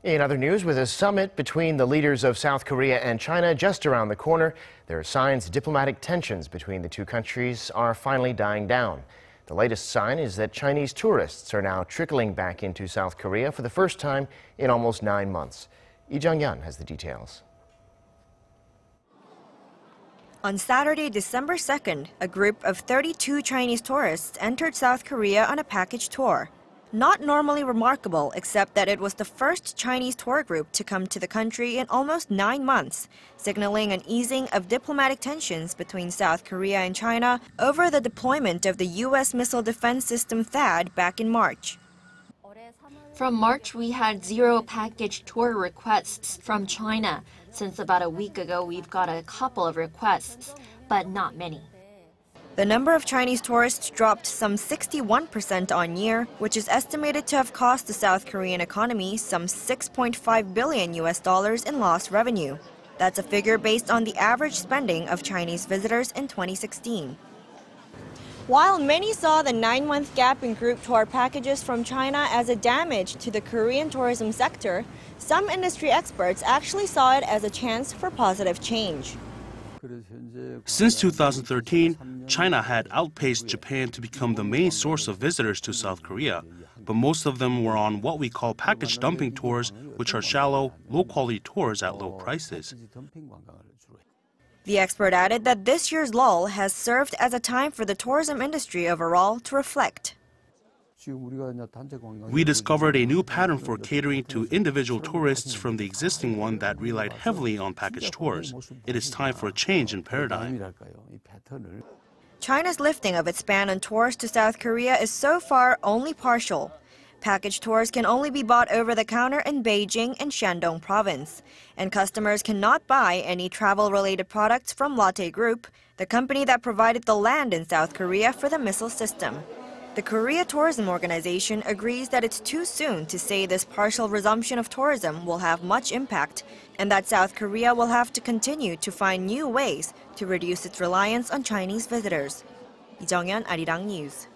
In other news, with a summit between the leaders of South Korea and China just around the corner, there are signs diplomatic tensions between the two countries are finally dying down. The latest sign is that Chinese tourists are now trickling back into South Korea for the first time in almost 9 months. Jeong-yeon has the details. On Saturday, December 2nd, a group of 32 Chinese tourists entered South Korea on a package tour. Not normally remarkable, except that it was the first Chinese tour group to come to the country in almost 9 months, signaling an easing of diplomatic tensions between South Korea and China over the deployment of the U.S. missile defense system THAAD back in March. From March, we had 0 package tour requests from China. Since about a week ago, we've got a couple of requests, but not many. The number of Chinese tourists dropped some 61% on year, which is estimated to have cost the South Korean economy some $6.5 billion in lost revenue. That's a figure based on the average spending of Chinese visitors in 2016. While many saw the 9-month gap in group tour packages from China as a damage to the Korean tourism sector, some industry experts actually saw it as a chance for positive change. Since 2013, China had outpaced Japan to become the main source of visitors to South Korea, but most of them were on what we call package dumping tours, which are shallow, low-quality tours at low prices. The expert added that this year's lull has served as a time for the tourism industry overall to reflect. We discovered a new pattern for catering to individual tourists from the existing one that relied heavily on package tours. It is time for a change in paradigm. China's lifting of its ban on tours to South Korea is so far only partial. Package tours can only be bought over the counter in Beijing and Shandong province, and customers cannot buy any travel-related products from Lotte Group, the company that provided the land in South Korea for the missile system. The Korea Tourism Organization agrees that it's too soon to say this partial resumption of tourism will have much impact, and that South Korea will have to continue to find new ways to reduce its reliance on Chinese visitors. Jeong-yeon, Arirang News.